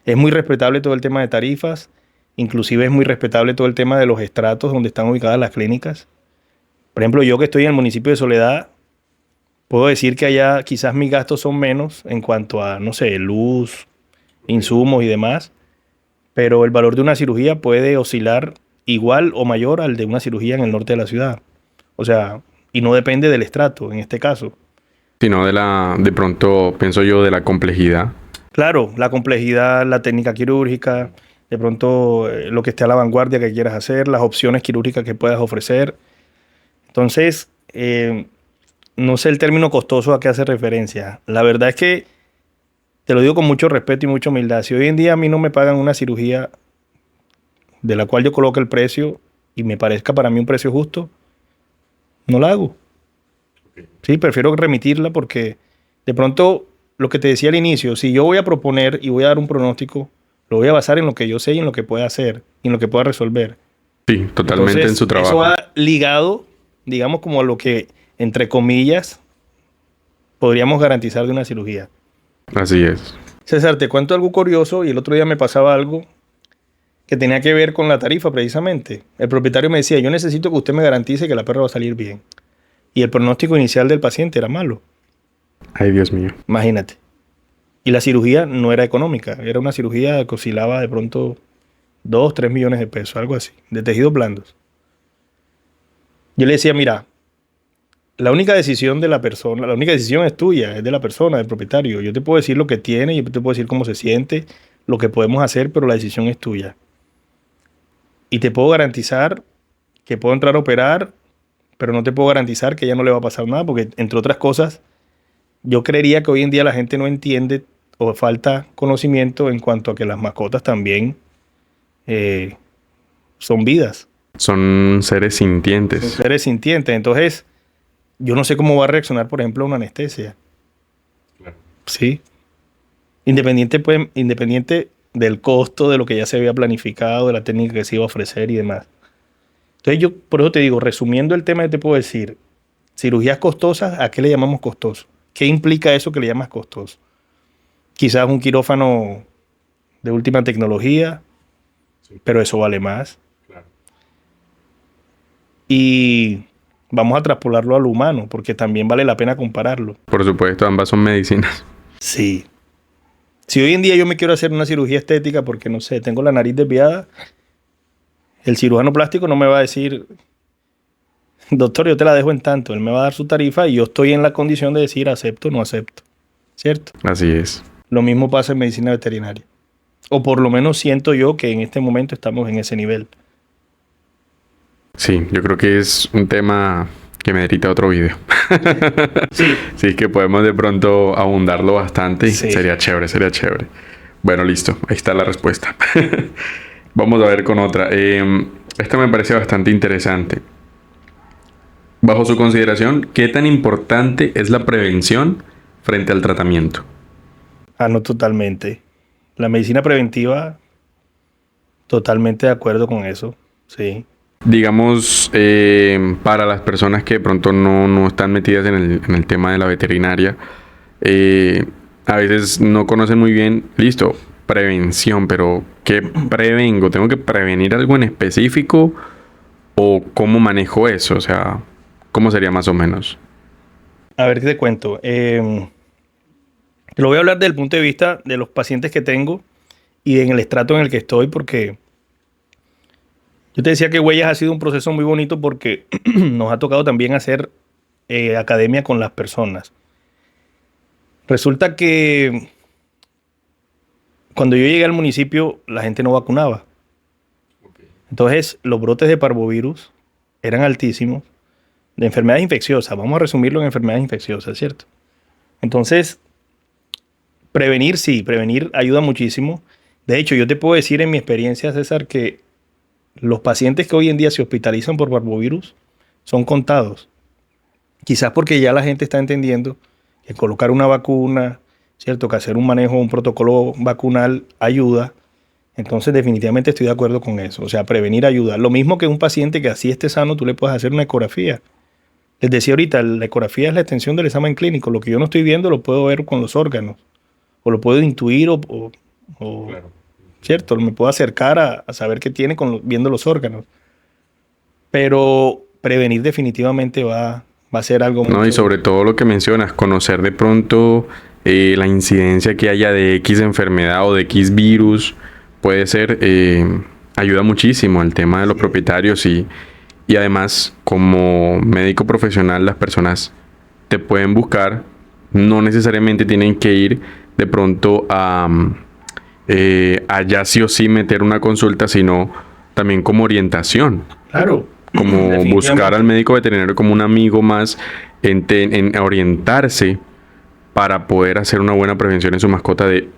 Es muy respetable todo el tema de tarifas, inclusive es muy respetable todo el tema de los estratos donde están ubicadas las clínicas. Por ejemplo, yo que estoy en el municipio de Soledad, puedo decir que allá quizás mis gastos son menos en cuanto a, no sé, luz, insumos y demás, pero el valor de una cirugía puede oscilar igual o mayor al de una cirugía en el norte de la ciudad. O sea, y no depende del estrato en este caso. Sino de pronto, pienso yo, de la complejidad. Claro, la complejidad, la técnica quirúrgica, de pronto lo que esté a la vanguardia que quieras hacer, las opciones quirúrgicas que puedas ofrecer. Entonces, no sé el término costoso a qué hace referencia. La verdad es que, te lo digo con mucho respeto y mucha humildad, si hoy en día a mí no me pagan una cirugía de la cual yo coloque el precio y me parezca para mí un precio justo, no la hago. Sí, prefiero remitirla porque de pronto, lo que te decía al inicio, si yo voy a proponer y voy a dar un pronóstico, lo voy a basar en lo que yo sé y en lo que pueda hacer y en lo que pueda resolver. Sí, totalmente. Entonces, en su trabajo. Eso va ligado, digamos, como a lo que, entre comillas, podríamos garantizar de una cirugía. Así es. César, te cuento algo curioso y el otro día me pasaba algo que tenía que ver con la tarifa precisamente. El propietario me decía, yo necesito que usted me garantice que la perra va a salir bien. Y el pronóstico inicial del paciente era malo. Ay, Dios mío. Imagínate. Y la cirugía no era económica. Era una cirugía que oscilaba de pronto 2, 3 millones de pesos, algo así, de tejidos blandos. Yo le decía, mira, la única decisión de la persona, la única decisión es tuya, es de la persona, del propietario. Yo te puedo decir lo que tiene, yo te puedo decir cómo se siente, lo que podemos hacer, pero la decisión es tuya. Y te puedo garantizar que puedo entrar a operar, pero no te puedo garantizar que ya no le va a pasar nada, porque entre otras cosas, yo creería que hoy en día la gente no entiende o falta conocimiento en cuanto a que las mascotas también son vidas. Son seres sintientes. Son seres sintientes. Entonces, yo no sé cómo va a reaccionar, por ejemplo, una anestesia. Claro. Sí. Independiente del costo, de lo que ya se había planificado, de la técnica que se iba a ofrecer y demás. Entonces yo, por eso te digo, resumiendo el tema, yo te puedo decir, cirugías costosas, ¿a qué le llamamos costoso? ¿Qué implica eso que le llamas costoso? Quizás un quirófano de última tecnología, sí, pero eso vale más. Claro. Y vamos a traspolarlo a lo humano, porque también vale la pena compararlo. Por supuesto, ambas son medicinas. Sí. Si hoy en día yo me quiero hacer una cirugía estética porque, no sé, tengo la nariz desviada, el cirujano plástico no me va a decir, doctor, yo te la dejo en tanto. Él me va a dar su tarifa y yo estoy en la condición de decir acepto o no acepto. ¿Cierto? Así es. Lo mismo pasa en medicina veterinaria. O por lo menos siento yo que en este momento estamos en ese nivel. Sí, yo creo que es un tema que merita otro video. Sí. Sí, que podemos de pronto abundarlo bastante. Sí. Sería chévere, sería chévere. Bueno, listo. Ahí está la respuesta. Vamos a ver con otra. Esta me parece bastante interesante. Bajo su consideración, ¿qué tan importante es la prevención frente al tratamiento? Ah, no, totalmente. La medicina preventiva, totalmente de acuerdo con eso. Sí. Digamos, para las personas que de pronto no están metidas en el tema de la veterinaria, a veces no conocen muy bien, listo, prevención, pero ¿qué prevengo? ¿Tengo que prevenir algo en específico o cómo manejo eso? O sea, ¿cómo sería más o menos? A ver, ¿qué te cuento? Lo voy a hablar desde el punto de vista de los pacientes que tengo y en el estrato en el que estoy, porque yo te decía que Huellas ha sido un proceso muy bonito porque nos ha tocado también hacer academia con las personas. Resulta que cuando yo llegué al municipio, la gente no vacunaba. Entonces, los brotes de parvovirus eran altísimos, de enfermedades infecciosas. Vamos a resumirlo en enfermedades infecciosas, ¿cierto? Entonces, prevenir, sí, prevenir ayuda muchísimo. De hecho, yo te puedo decir en mi experiencia, César, que los pacientes que hoy en día se hospitalizan por parvovirus son contados. Quizás porque ya la gente está entendiendo que colocar una vacuna, ¿cierto? Que hacer un manejo, un protocolo vacunal ayuda. Entonces, definitivamente estoy de acuerdo con eso. O sea, prevenir ayuda. Lo mismo que un paciente que así esté sano, tú le puedes hacer una ecografía. Les decía ahorita, la ecografía es la extensión del examen clínico. Lo que yo no estoy viendo lo puedo ver con los órganos. O lo puedo intuir Claro. ¿cierto? Me puedo acercar a saber qué tiene viendo los órganos. Pero prevenir definitivamente va a ser algo No, mucho... y sobre todo lo que mencionas, conocer de pronto la incidencia que haya de X enfermedad o de X virus, puede ser, ayuda muchísimo al tema de los propietarios y además como médico profesional las personas te pueden buscar, no necesariamente tienen que ir de pronto a allá sí o sí meter una consulta, sino también como orientación. Claro. Como buscar al médico veterinario como un amigo más en orientarse para poder hacer una buena prevención en su mascota de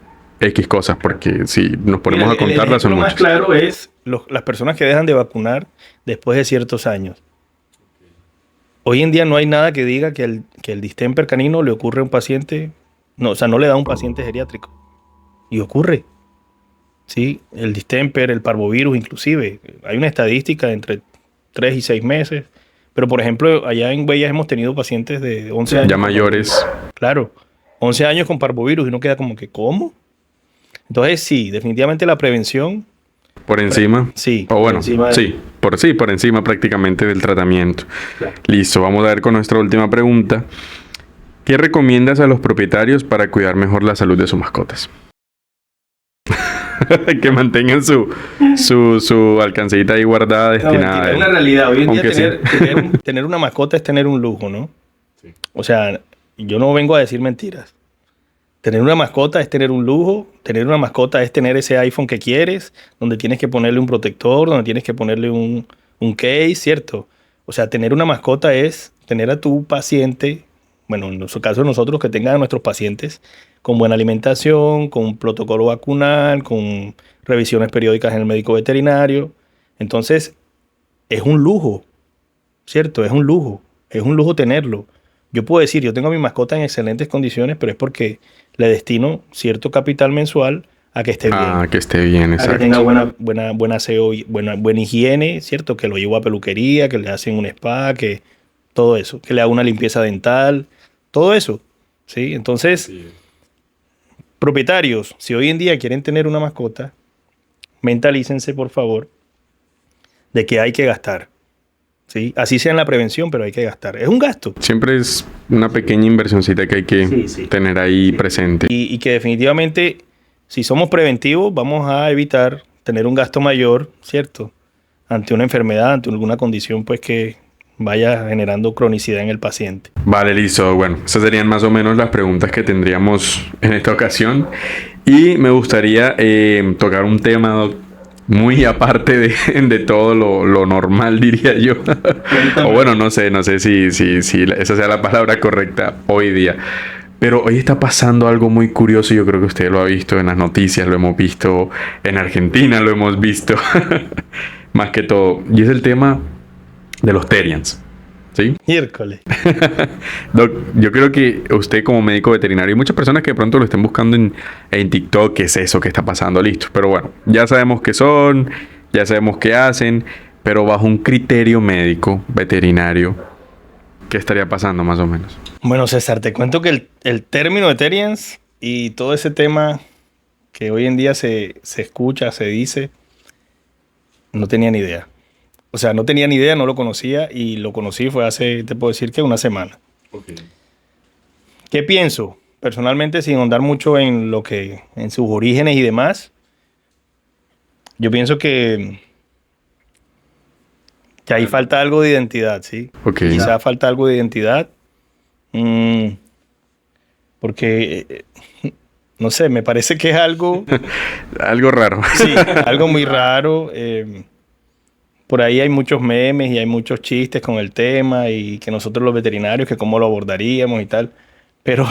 X cosas, porque si nos ponemos a contarlas son muchas. Lo más muchas. claro es las personas que dejan de vacunar después de ciertos años. Hoy en día no hay nada que diga que el distemper canino le ocurre a un paciente, no, o sea, no le da a un paciente geriátrico. Y ocurre. Sí, el distemper, el parvovirus inclusive. Hay una estadística entre 3 y 6 meses. Pero, por ejemplo, allá en Huellas hemos tenido pacientes de 11 años. Ya mayores. Claro, 11 años con parvovirus y uno queda como que, ¿cómo? Entonces, sí, definitivamente la prevención. Por encima. Sí. O bueno, por encima prácticamente del tratamiento. Claro. Listo, vamos a ver con nuestra última pregunta. ¿Qué recomiendas a los propietarios para cuidar mejor la salud de sus mascotas? Que mantengan su alcancita ahí guardada, destinada. No, es una realidad. Hoy en día Aunque tener una mascota es tener un lujo, ¿no? Sí. O sea, yo no vengo a decir mentiras. Tener una mascota es tener un lujo. Tener una mascota es tener ese iPhone que quieres, donde tienes que ponerle un protector, donde tienes que ponerle un case, ¿cierto? O sea, tener una mascota es tener a tu paciente, bueno, en nuestro caso nosotros, que tengan a nuestros pacientes con buena alimentación, con un protocolo vacunal, con revisiones periódicas en el médico veterinario. Entonces, es un lujo, ¿cierto? Es un lujo tenerlo. Yo puedo decir, yo tengo a mi mascota en excelentes condiciones, pero es porque le destino cierto capital mensual a que esté bien. Ah, que esté bien, exacto. A que tenga buena aseo, buena higiene, ¿cierto? Que lo llevo a peluquería, que le hacen un spa, que todo eso, que le haga una limpieza dental, todo eso, ¿sí? Entonces, sí. Propietarios, si hoy en día quieren tener una mascota, mentalícense, por favor, de que hay que gastar. ¿Sí? Así sea en la prevención, pero hay que gastar. Es un gasto. Siempre es una pequeña inversioncita que hay que tener ahí presente. Y que definitivamente, si somos preventivos, vamos a evitar tener un gasto mayor, ¿cierto? Ante una enfermedad, ante alguna condición, pues que vaya generando cronicidad en el paciente. Vale, listo. Bueno, esas serían más o menos las preguntas que tendríamos en esta ocasión. Y me gustaría tocar un tema, muy aparte de todo lo normal, diría yo. O bueno, no sé si esa sea la palabra correcta hoy día. Pero hoy está pasando algo muy curioso, yo creo que usted lo ha visto en las noticias, lo hemos visto en Argentina, lo hemos visto más que todo. Y es el tema de los Therians. ¿Sí? Miércoles. Doc, yo creo que usted como médico veterinario y muchas personas que de pronto lo estén buscando en TikTok, ¿qué es eso que está pasando? Listo. Pero bueno, ya sabemos qué son, ya sabemos qué hacen, pero bajo un criterio médico veterinario, ¿qué estaría pasando más o menos? Bueno, César, te cuento que el término de Therians y todo ese tema que hoy en día se escucha, se dice, no tenía ni idea. O sea, no tenía ni idea, no lo conocía y lo conocí fue hace, te puedo decir que una semana. Okay. ¿Qué pienso? Personalmente, sin ahondar mucho en en sus orígenes y demás, yo pienso que ahí falta algo de identidad, ¿sí? Okay. Quizá falta algo de identidad. Porque, no sé, me parece que es algo... algo raro. Sí, algo muy raro. Por ahí hay muchos memes y hay muchos chistes con el tema y que nosotros los veterinarios, que cómo lo abordaríamos y tal. Pero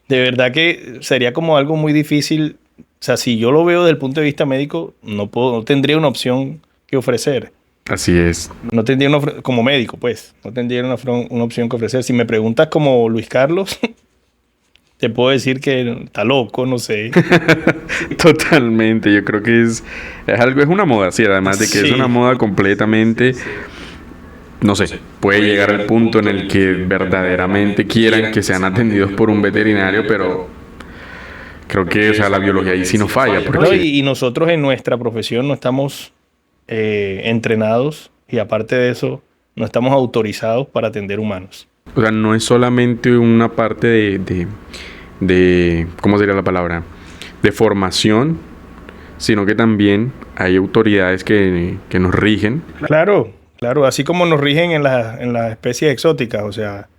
de verdad que sería como algo muy difícil. O sea, si yo lo veo desde el punto de vista médico, no tendría una opción que ofrecer. Así es. No tendría como médico, pues. No tendría una opción que ofrecer. Si me preguntas como Luis Carlos, te puedo decir que está loco, no sé. Totalmente, yo creo que es algo, es una moda, sí, además de que es una moda completamente, no sé, puede llegar al punto en el que verdaderamente quieran que sean atendidos por un veterinario, pero creo que, o sea, la biología ahí sí no falla. No, y nosotros en nuestra profesión no estamos entrenados y aparte de eso, no estamos autorizados para atender humanos. O sea, no es solamente una parte de ¿cómo sería la palabra? De formación, sino que también hay autoridades que nos rigen. Claro, así como nos rigen en las especies exóticas, o sea,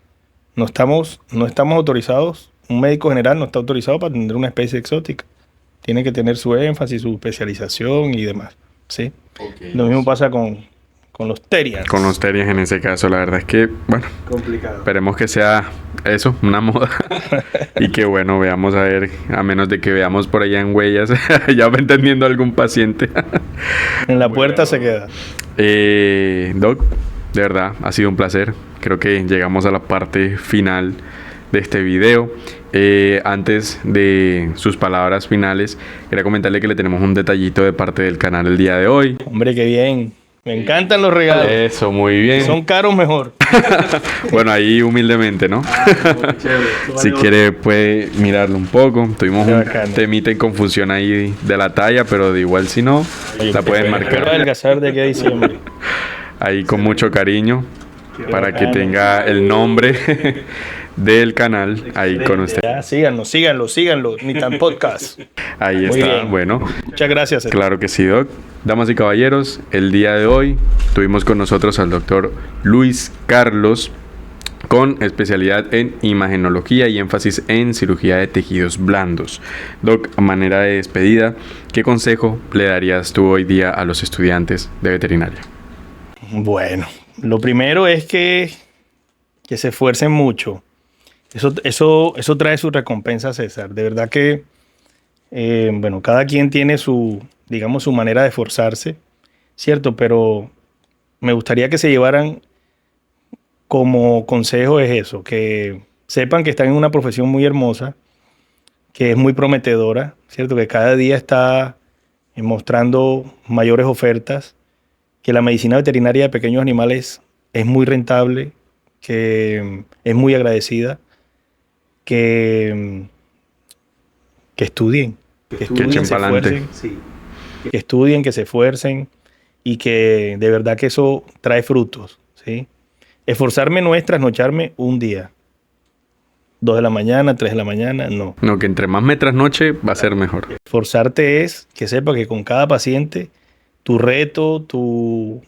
no estamos autorizados, un médico general no está autorizado para atender una especie exótica. Tiene que tener su énfasis, su especialización y demás, ¿sí? Okay. Lo mismo pasa con los Therians. Con los Therians en ese caso, la verdad es que, bueno, complicado. Esperemos que sea eso, una moda. Y que bueno, veamos a ver, a menos de que veamos por allá en huellas, ya va entendiendo algún paciente. En la puerta se queda. Doc, de verdad, ha sido un placer. Creo que llegamos a la parte final de este video. Antes de sus palabras finales, quería comentarle que le tenemos un detallito de parte del canal el día de hoy. Hombre, qué bien. Me encantan los regalos. Eso, muy bien. Son caros, mejor. Bueno, ahí humildemente, ¿no? Si quiere puede mirarlo un poco. Tuvimos un temita en confusión ahí de la talla, pero de igual si no, la pueden marcar. Adelgazar de aquí a diciembre. Ahí con mucho cariño, para que tenga el nombre del canal ahí con usted. Ya, síganlo. Ni tan podcast. Ahí muy está, bien. Bueno. Muchas gracias. Claro que sí, Doc. Damas y caballeros, el día de hoy tuvimos con nosotros al doctor Luis Carlos, con especialidad en imagenología y énfasis en cirugía de tejidos blandos. Doc, a manera de despedida, ¿qué consejo le darías tú hoy día a los estudiantes de veterinaria? Bueno, lo primero es que se esfuercen mucho. Eso trae su recompensa, César. De verdad que, bueno, cada quien tiene su manera de esforzarse, ¿cierto? Pero me gustaría que se llevaran como consejo es eso, que sepan que están en una profesión muy hermosa, que es muy prometedora, ¿cierto? Que cada día está mostrando mayores ofertas, que la medicina veterinaria de pequeños animales es muy rentable, que es muy agradecida, que estudien, que echen se para adelante. Sí. Que estudien, que se esfuercen y que de verdad que eso trae frutos, ¿sí? Esforzarme no es trasnocharme un día. 2 de la mañana, 3 de la mañana, no. No, que entre más me trasnoche va a ser mejor. Esforzarte es que sepa que con cada paciente tu reto, tu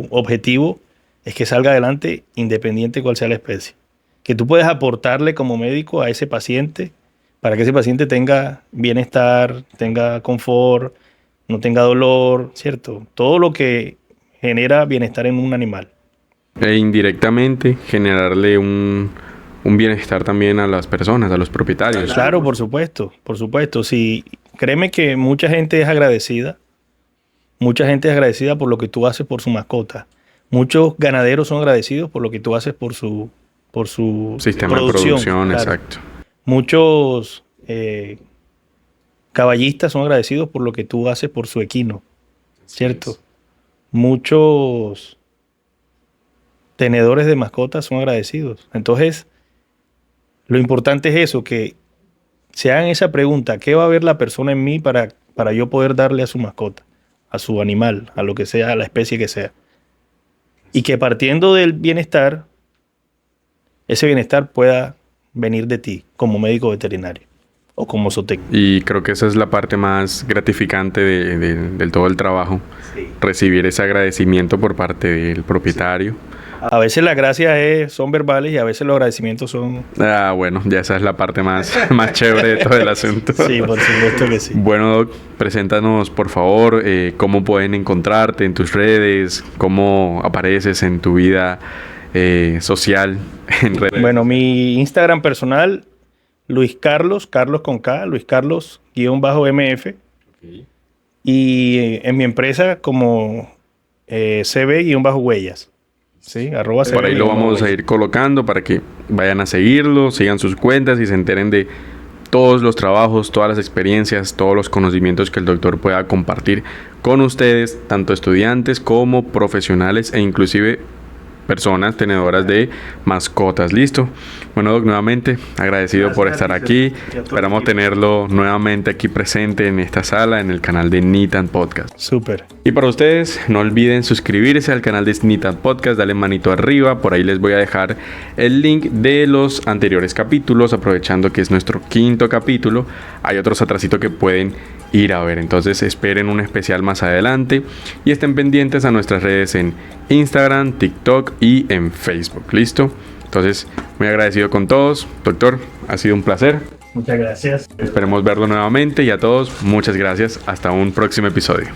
objetivo es que salga adelante independiente de cuál sea la especie. Que tú puedes aportarle como médico a ese paciente para que ese paciente tenga bienestar, tenga confort, no tenga dolor, ¿cierto? Todo lo que genera bienestar en un animal. E indirectamente generarle un bienestar también a las personas, a los propietarios. Claro, por supuesto, por supuesto. Sí, créeme que mucha gente es agradecida. Mucha gente es agradecida por lo que tú haces por su mascota. Muchos ganaderos son agradecidos por lo que tú haces por su sistema de producción, claro. Exacto. Muchos caballistas son agradecidos por lo que tú haces por su equino, ¿cierto? Muchos tenedores de mascotas son agradecidos. Entonces, lo importante es eso, que se hagan esa pregunta, ¿qué va a ver la persona en mí para yo poder darle a su mascota, a su animal, a lo que sea, a la especie que sea? Y que partiendo del bienestar, ese bienestar pueda venir de ti como médico veterinario o como zootecnico. Y creo que esa es la parte más gratificante del todo el trabajo. Sí. Recibir ese agradecimiento por parte del propietario. A veces las gracias son verbales y a veces los agradecimientos son... Bueno, ya esa es la parte más chévere de todo el asunto. Sí, por supuesto que sí. Bueno, Doc, preséntanos por favor cómo pueden encontrarte en tus redes, cómo apareces en tu vida social en redes. Bueno, mi Instagram personal, Luis Carlos con K, Luis Carlos _MF. Okay. Y en mi empresa como CB_huellas. Sí, @ Por ahí lo vamos a ir colocando para que vayan a seguirlo, sigan sus cuentas y se enteren de todos los trabajos, todas las experiencias, todos los conocimientos que el doctor pueda compartir con ustedes, tanto estudiantes como profesionales e inclusive personas tenedoras de mascotas. ¿Listo? Bueno, Doc, nuevamente agradecido por estar aquí. Esperamos tenerlo nuevamente aquí presente en esta sala, en el canal de Nitan Podcast. Súper. Y para ustedes, no olviden suscribirse al canal de Nitan Podcast, dale manito arriba, por ahí les voy a dejar el link de los anteriores capítulos, aprovechando que es nuestro 5º capítulo. Hay otros atrasito que pueden ir a ver, entonces esperen un especial más adelante y estén pendientes a nuestras redes en Instagram, TikTok y en Facebook. ¿Listo? Entonces, muy agradecido con todos. Doctor, ha sido un placer. Muchas gracias. Esperemos verlo nuevamente y a todos, muchas gracias. Hasta un próximo episodio.